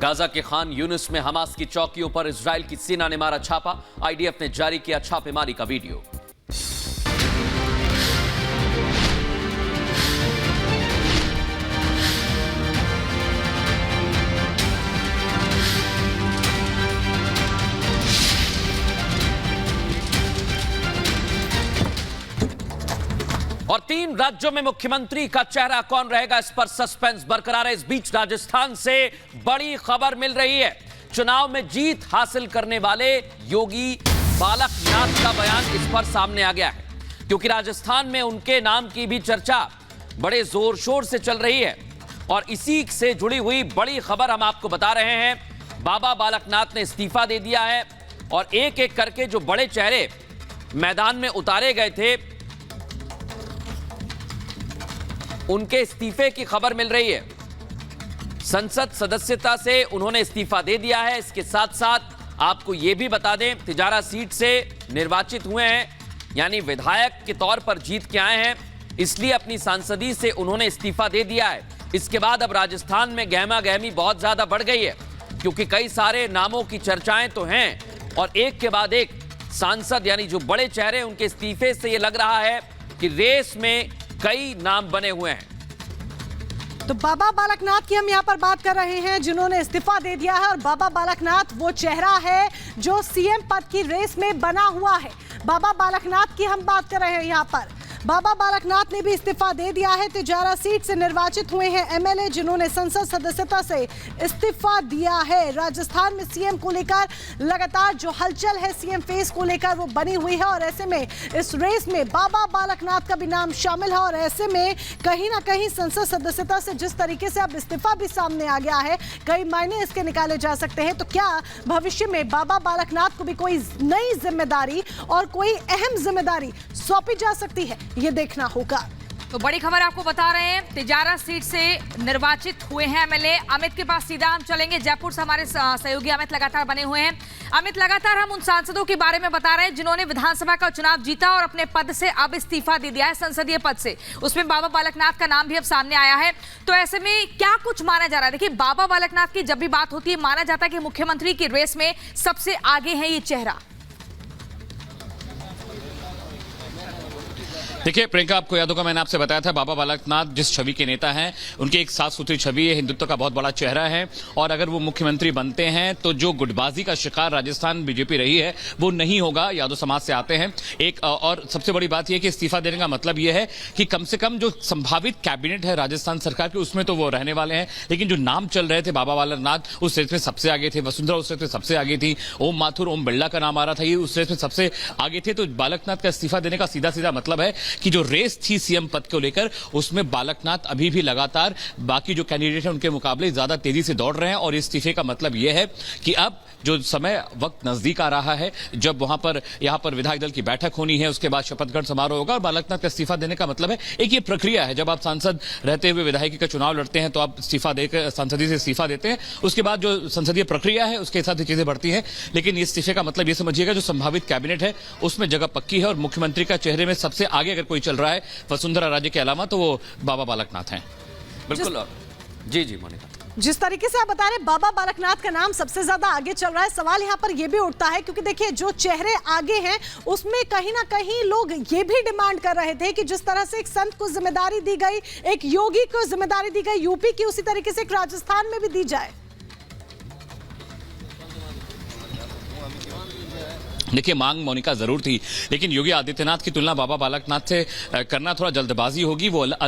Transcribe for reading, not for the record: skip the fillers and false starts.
Gaza के खान यूनिस में Hamas की चौकियों पर इजराइल की सेना ने मारा छापा। आईडीएफ ने जारी किया छापेमारी का वीडियो। और 3 राज्यों में मुख्यमंत्री का चेहरा कौन रहेगा, इस पर सस्पेंस बरकरार है। इस बीच राजस्थान से बड़ी खबर मिल रही है। चुनाव में जीत हासिल करने वाले योगी बालकनाथ का बयान इस पर सामने आ गया है, क्योंकि राजस्थान में उनके नाम की भी चर्चा बड़े जोर शोर से चल रही है। और इसी से जुड़ी हुई बड़ी खबर हम आपको बता रहे हैं। बाबा बालकनाथ ने इस्तीफा दे दिया है और एक एक करके जो बड़े चेहरे मैदान में उतारे गए थे, उनके इस्तीफे की खबर मिल रही है। संसद सदस्यता से उन्होंने इस्तीफा दे दिया है। इसके साथ साथ आपको यह भी बता दें, तिजारा सीट से निर्वाचित हुए हैं, यानी विधायक के तौर पर जीत के आए हैं, इसलिए अपनी सांसदी से उन्होंने इस्तीफा दे दिया है। इसके बाद अब राजस्थान में गहमा गहमी बहुत ज्यादा बढ़ गई है, क्योंकि कई सारे नामों की चर्चाएं तो हैं और एक के बाद एक सांसद यानी जो बड़े चेहरे उनके इस्तीफे से यह लग रहा है कि रेस में कई नाम बने हुए हैं। तो बाबा बालकनाथ की हम यहाँ पर बात कर रहे हैं, जिन्होंने इस्तीफा दे दिया है। और बाबा बालकनाथ वो चेहरा है जो सीएम पद की रेस में बना हुआ है। बाबा बालकनाथ की हम बात कर रहे हैं यहाँ पर। बाबा बालकनाथ ने भी इस्तीफा दे दिया है। तिजारा सीट से निर्वाचित हुए हैं एमएलए, जिन्होंने संसद सदस्यता से इस्तीफा दिया है। राजस्थान में सीएम को लेकर लगातार जो हलचल है, सीएम फेस को लेकर, वो बनी हुई है। और ऐसे में इस रेस में बाबा बालकनाथ का भी नाम शामिल है। और ऐसे में कहीं ना कहीं संसद सदस्यता से जिस तरीके से अब इस्तीफा भी सामने आ गया है, कई मायने इसके निकाले जा सकते हैं। तो क्या भविष्य में बाबा बालकनाथ को भी कोई नई जिम्मेदारी और कोई अहम जिम्मेदारी सौंपी जा सकती है, ये देखना होगा। तो बड़ी खबर आपको बता रहे हैं, तिजारा सीट से निर्वाचित हुए हैं एमएलए। अमित के पास सीधा हम चलेंगे। जयपुर से हमारे सहयोगी अमित लगातार बने हुए हैं। अमित, लगातार हम उन सांसदों के बारे में बता रहे हैं जिन्होंने विधानसभा का चुनाव जीता और अपने पद से अब इस्तीफा दे दिया है, संसदीय पद से। उसमें बाबा बालकनाथ का नाम भी अब सामने आया है। तो ऐसे में क्या कुछ माना जा रहा है? देखिए, बाबा बालकनाथ की जब भी बात होती है, माना जाता है कि मुख्यमंत्री की रेस में सबसे आगे है ये चेहरा। देखिए प्रियंका, आपको याद होगा मैंने आपसे बताया था, बाबा बालकनाथ जिस छवि के नेता हैं, उनकी एक साफ सुथरी छवि है, हिंदुत्व का बहुत बड़ा चेहरा है। और अगर वो मुख्यमंत्री बनते हैं तो जो गुटबाजी का शिकार राजस्थान बीजेपी रही है वो नहीं होगा। यादव समाज से आते हैं एक, और सबसे बड़ी बात यह कि इस्तीफा देने का मतलब यह है कि कम से कम जो संभावित कैबिनेट है राजस्थान सरकार के, उसमें तो वो रहने वाले हैं। लेकिन जो नाम चल रहे थे, बाबा बालकनाथ उस रेस में सबसे आगे थे, वसुंधरा उस रेस में सबसे आगे थी, ओम माथुर, ओम बिरला का नाम आ रहा था, ये उस रेस में सबसे आगे थे। तो बालकनाथ का इस्तीफा देने का सीधा सीधा मतलब है कि जो रेस थी सीएम पद को लेकर, उसमें बालकनाथ अभी भी लगातार बाकी जो कैंडिडेट हैं उनके मुकाबले ज्यादा तेजी से दौड़ रहे हैं। और इस्तीफे का मतलब यह है कि अब जो समय वक्त नजदीक आ रहा है, जब यहां पर विधायक दल की बैठक होनी है, उसके बाद शपथ ग्रहण समारोह होगा। और बालकनाथ का इस्तीफा देने का मतलब है, एक ये प्रक्रिया है, जब आप सांसद रहते हुए विधायकी का चुनाव लड़ते हैं तो आप इस्तीफा देकर संसदीय से इस्तीफा देते हैं। उसके बाद जो संसदीय प्रक्रिया है उसके साथ चीजें बढ़ती हैं। लेकिन इस्तीफे का मतलब ये समझिएगा, जो संभावित कैबिनेट है उसमें जगह पक्की है। और मुख्यमंत्री का चेहरे में सबसे आगे अगर कोई चल रहा है वसुंधरा राजे के अलावा, तो वो बाबा बालकनाथ हैं। बिल्कुल। जी मोनिका, जिस तरीके से आप बता रहे हैं, बाबा बालकनाथ का नाम सबसे ज्यादा आगे चल रहा है। सवाल यहाँ पर यह भी उठता है, क्योंकि देखिए जो चेहरे आगे हैं उसमें कहीं ना कहीं लोग ये भी डिमांड कर रहे थे कि जिस तरह से एक संत को जिम्मेदारी दी गई, एक योगी को जिम्मेदारी दी गई यूपी की, उसी तरीके से एक राजस्थान में भी दी जाए। देखिए, मांग मोनिका जरूर थी, लेकिन योगी आदित्यनाथ की तुलना बाबा बालकनाथ से करना थोड़ा जल्दबाजी होगी। वो